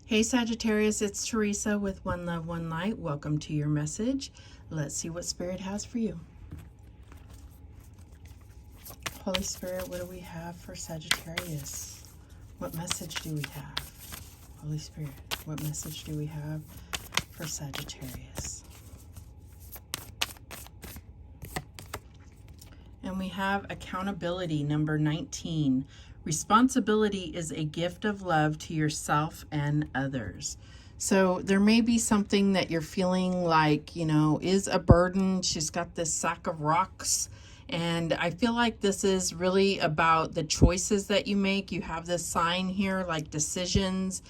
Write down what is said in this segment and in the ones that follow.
Hey Sagittarius, it's Teresa with One Love, One Light. Welcome to your message. Let's see what Spirit has for you. Holy Spirit, what do we have for Sagittarius? What message do we have? Holy Spirit, what message do we have for Sagittarius? And we have accountability, number 19. Responsibility is a gift of love to yourself and others. So there may be something that you're feeling like, is a burden. She's got this sack of rocks. And I feel like this is really about the choices that you make. You have this sign here, like decisions,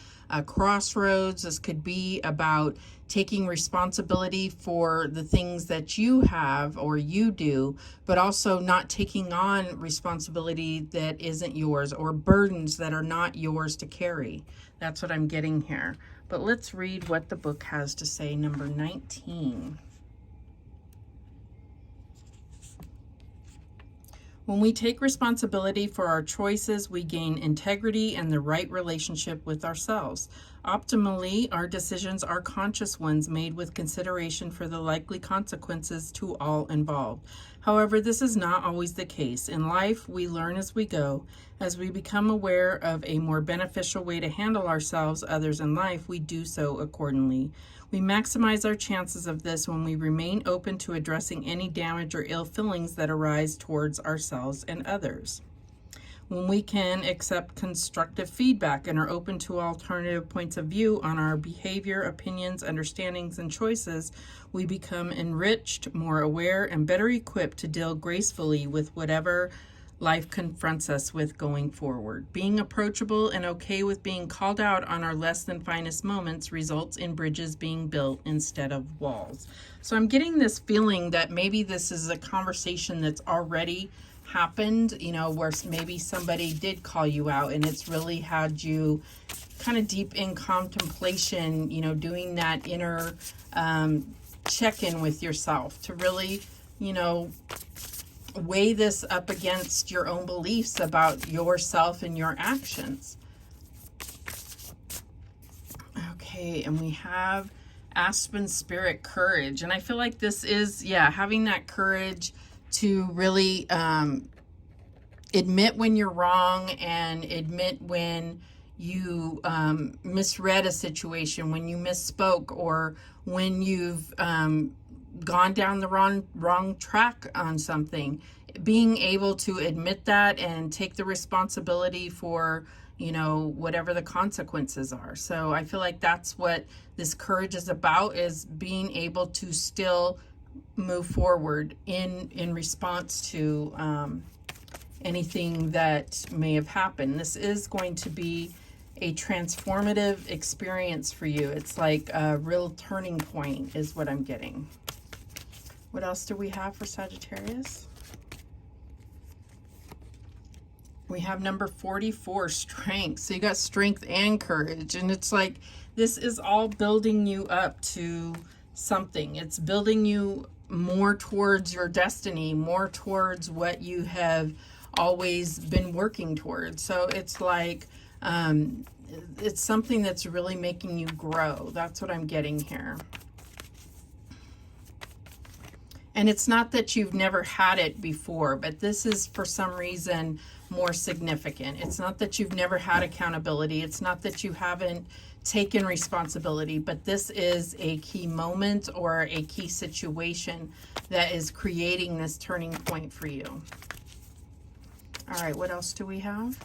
crossroads. This could be about taking responsibility for the things that you have or you do, but also not taking on responsibility that isn't yours or burdens that are not yours to carry. That's what I'm getting here. But let's read what the book has to say, number 19. When we take responsibility for our choices, we gain integrity and the right relationship with ourselves. Optimally, our decisions are conscious ones made with consideration for the likely consequences to all involved. However, this is not always the case. In life, we learn as we go. As we become aware of a more beneficial way to handle ourselves, others, and life, we do so accordingly. We maximize our chances of this when we remain open to addressing any damage or ill feelings that arise towards ourselves and others. When we can accept constructive feedback and are open to alternative points of view on our behavior, opinions, understandings, and choices, we become enriched, more aware, and better equipped to deal gracefully with whatever life confronts us with going forward. Being approachable and okay with being called out on our less than finest moments results in bridges being built instead of walls. So I'm getting this feeling that maybe this is a conversation that's already happened, where maybe somebody did call you out and it's really had you kind of deep in contemplation, doing that inner check-in with yourself to really, weigh this up against your own beliefs about yourself and your actions. Okay, and we have Aspen Spirit, courage. And I feel like this is, having that courage to really admit when you're wrong and admit when you misread a situation, when you misspoke, or when you've gone down the wrong track on something. Being able to admit that and take the responsibility for whatever the consequences are. So I feel like that's what this courage is about, is being able to still move forward in response to anything that may have happened. This is going to be a transformative experience for you. It's like a real turning point is what I'm getting. What else do we have for Sagittarius? We have number 44, strength. So you got strength and courage. And it's like, this is all building you up to something. It's building you more towards your destiny, more towards what you have always been working towards. So it's like, it's something that's really making you grow. That's what I'm getting here. And it's not that you've never had it before, but this is for some reason more significant. It's not that you've never had accountability. It's not that you haven't taken responsibility, but this is a key moment or a key situation that is creating this turning point for you. All right, what else do we have?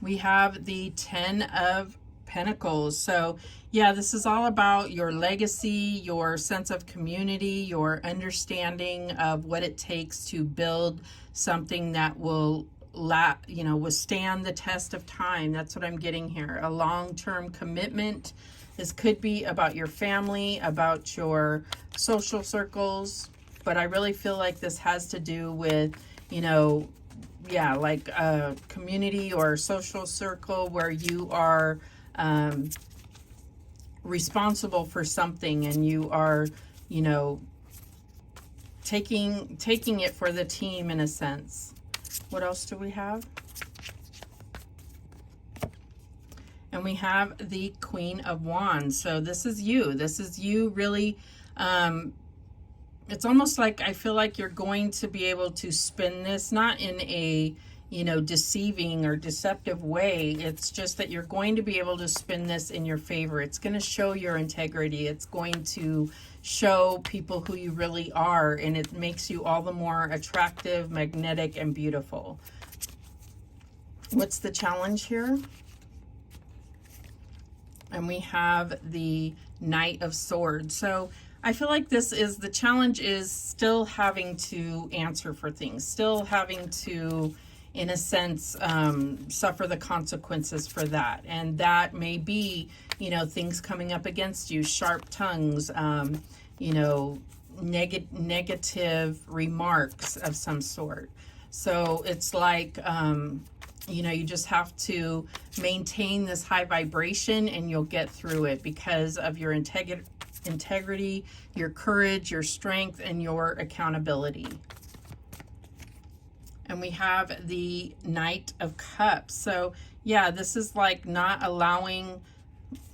We have the 10 of Pentacles. So this is all about your legacy, your sense of community, your understanding of what it takes to build something that will withstand the test of time. That's what I'm getting here. A long-term commitment. This could be about your family, about your social circles, but I really feel like this has to do with, like a community or social circle where you are responsible for something and you are, taking it for the team in a sense. What else do we have? And we have the Queen of Wands. So this is you. This is you really, it's almost like I feel like you're going to be able to spin this, not in a, you know, deceiving or deceptive way. It's just that you're going to be able to spin this in your favor. It's going to show your integrity. It's going to show people who you really are, and it makes you all the more attractive, magnetic, and beautiful. What's the challenge here? And we have the Knight of Swords. So I feel like this is, the challenge is still having to answer for things, still having to, in a sense, suffer the consequences for that. And that may be, you know, things coming up against you, sharp tongues, you know, negative remarks of some sort. So it's like, you know, you just have to maintain this high vibration and you'll get through it because of your integrity, your courage, your strength, and your accountability. And we have the Knight of Cups. So yeah, this is like not allowing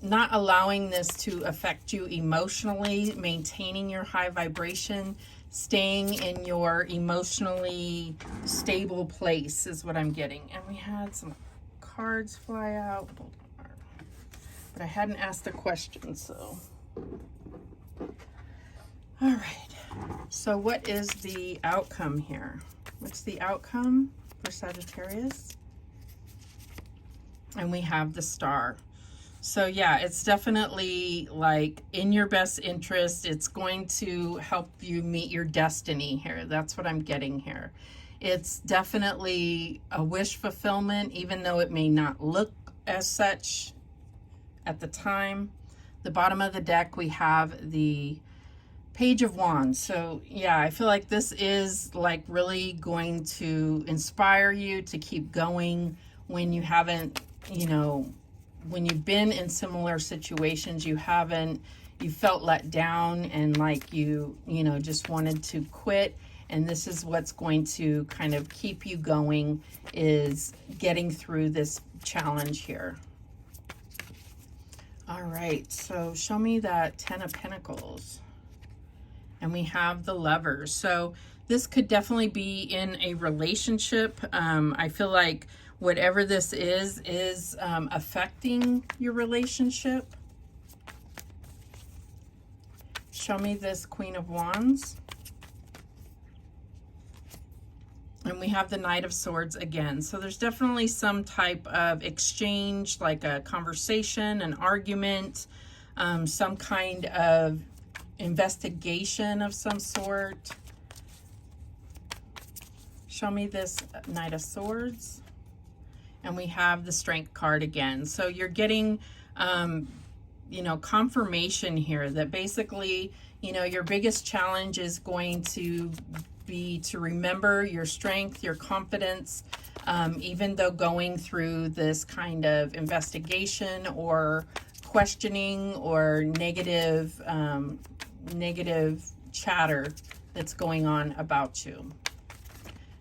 this to affect you emotionally, maintaining your high vibration, staying in your emotionally stable place is what I'm getting. And we had some cards fly out, but I hadn't asked a question, so. All right, so what is the outcome here? What's the outcome for Sagittarius? And we have the Star. So yeah, it's definitely like in your best interest. It's going to help you meet your destiny here. That's what I'm getting here. It's definitely a wish fulfillment, even though it may not look as such at the time. The bottom of the deck, we have the Page of Wands. So yeah, I feel like this is like really going to inspire you to keep going when you haven't, you know, when you've been in similar situations, you felt let down and like you know, just wanted to quit. And this is what's going to kind of keep you going, is getting through this challenge here. All right, so show me that Ten of Pentacles. And we have the Lovers. So this could definitely be in a relationship. I feel like whatever this is affecting your relationship. Show me this Queen of Wands. And we have the Knight of Swords again. So there's definitely some type of exchange, like a conversation, an argument, some kind of investigation of some sort. Show me this Knight of Swords. And we have the Strength card again. So you're getting, you know, confirmation here that basically, you know, your biggest challenge is going to be to remember your strength, your confidence, even though going through this kind of investigation or questioning or negative chatter that's going on about you.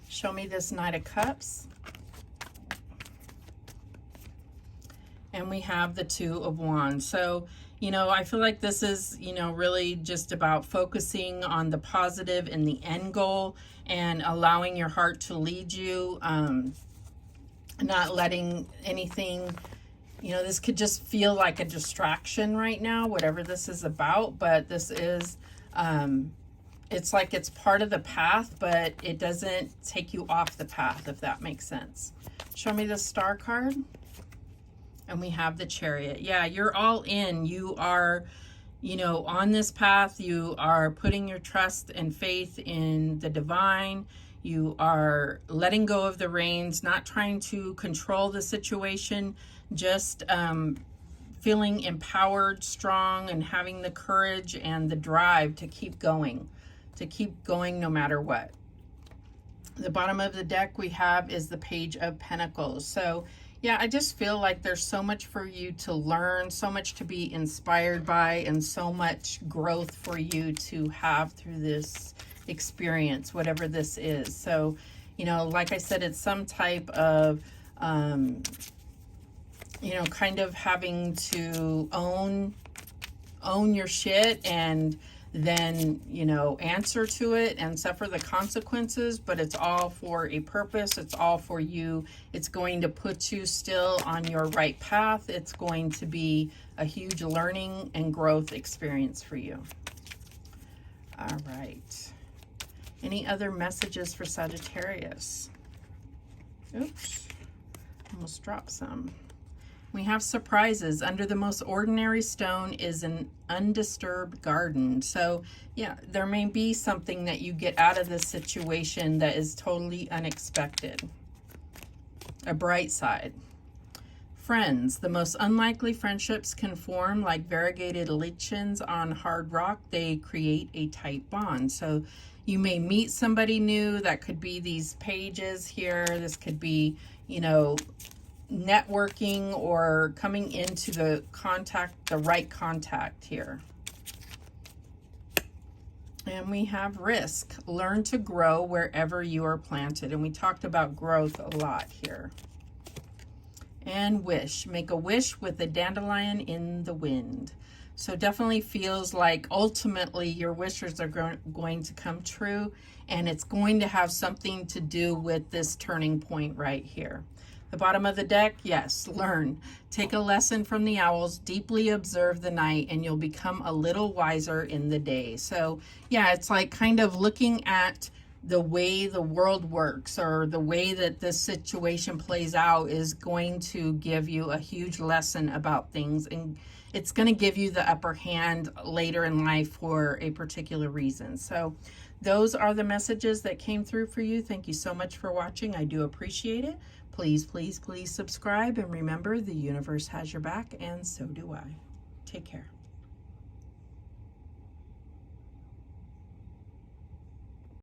Show me this Knight of Cups. And we have the Two of Wands. So, you know, I feel like this is, you know, really just about focusing on the positive and the end goal and allowing your heart to lead you, not letting anything, you know, this could just feel like a distraction right now, whatever this is about, but this is, it's like it's part of the path, but it doesn't take you off the path, if that makes sense. Show me the Star card. And we have the Chariot. Yeah, you're all in. You are, you know, on this path. You are putting your trust and faith in the divine. You are letting go of the reins, not trying to control the situation, just feeling empowered, strong, and having the courage and the drive to keep going no matter what. The bottom of the deck we have is the Page of Pentacles. So yeah, I just feel like there's so much for you to learn, so much to be inspired by, and so much growth for you to have through this experience, whatever this is. So, you know, like I said, it's some type of you know, kind of having to own your shit and then, you know, answer to it and suffer the consequences, but it's all for a purpose. It's all for you. It's going to put you still on your right path. It's going to be a huge learning and growth experience for you. All right. Any other messages for Sagittarius? Oops, almost dropped some. We have surprises. Under the most ordinary stone is an undisturbed garden. So yeah, there may be something that you get out of this situation that is totally unexpected. A bright side. Friends. The most unlikely friendships can form like variegated lichens on hard rock. They create a tight bond. So you may meet somebody new. That could be these pages here. This could be, you know, networking or coming into the right contact here. And we have risk. Learn to grow wherever you are planted. And we talked about growth a lot here. And wish. Make a wish with a dandelion in the wind. So definitely feels like ultimately your wishes are going to come true, and it's going to have something to do with this turning point right here. The bottom of the deck, yes, learn. Take a lesson from the owls, deeply observe the night, and you'll become a little wiser in the day. So yeah, it's like kind of looking at the way the world works, or the way that this situation plays out is going to give you a huge lesson about things, and it's going to give you the upper hand later in life for a particular reason. So those are the messages that came through for you. Thank you so much for watching. I do appreciate it. Please, please, please subscribe, and remember, the universe has your back, and so do I. Take care.